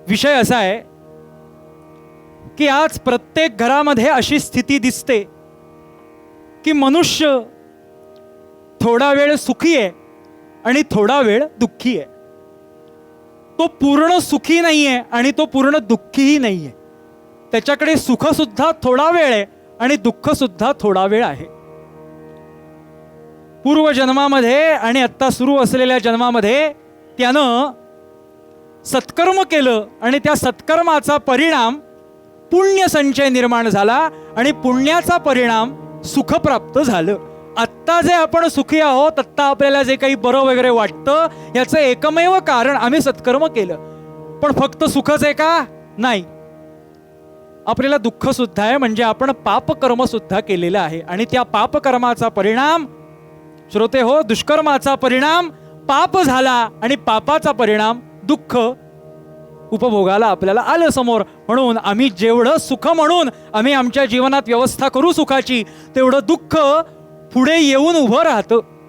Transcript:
विषय असा आहे की आज प्रत्येक घरामध्ये अशी स्थिती दिसते की मनुष्य थोडा वेळ सुखी आहे आणि थोडा वेळ दुःखी आहे. तो पूर्ण सुखी नाही आहे आणि तो पूर्ण दुःखीही नाही आहे. त्याच्याकडे सुख सुद्धा थोडा वेळ आहे आणि दुःख सुद्धा थोडा वेळ आहे. पूर्वजन्मामध्ये आणि आत्ता सुरू असलेल्या जन्मामध्ये त्यानं सत्कर्म केलं आणि त्या सत्कर्माचा परिणाम पुण्य संचय निर्माण झाला आणि पुण्याचा परिणाम सुख प्राप्त झालं. आत्ता जे आपण सुखी आहोत, आत्ता आपल्याला जे काही बरं वगैरे वाटतं, याचं एकमेव कारण आम्ही सत्कर्म केलं. पण फक्त सुखच आहे का? नाही, आपल्याला दुःख सुद्धा आहे. म्हणजे आपण पापकर्म सुद्धा केलेलं आहे आणि त्या पापकर्माचा परिणाम, श्रोते हो, दुष्कर्माचा परिणाम पाप झाला आणि पापाचा परिणाम दुःख उपभोगाला आपल्याला आलं समोर. म्हणून आम्ही जेवढं सुख म्हणून आम्ही आमच्या जीवनात व्यवस्था करू सुखाची, तेवढं दुःख पुढे येऊन उभं राहतं.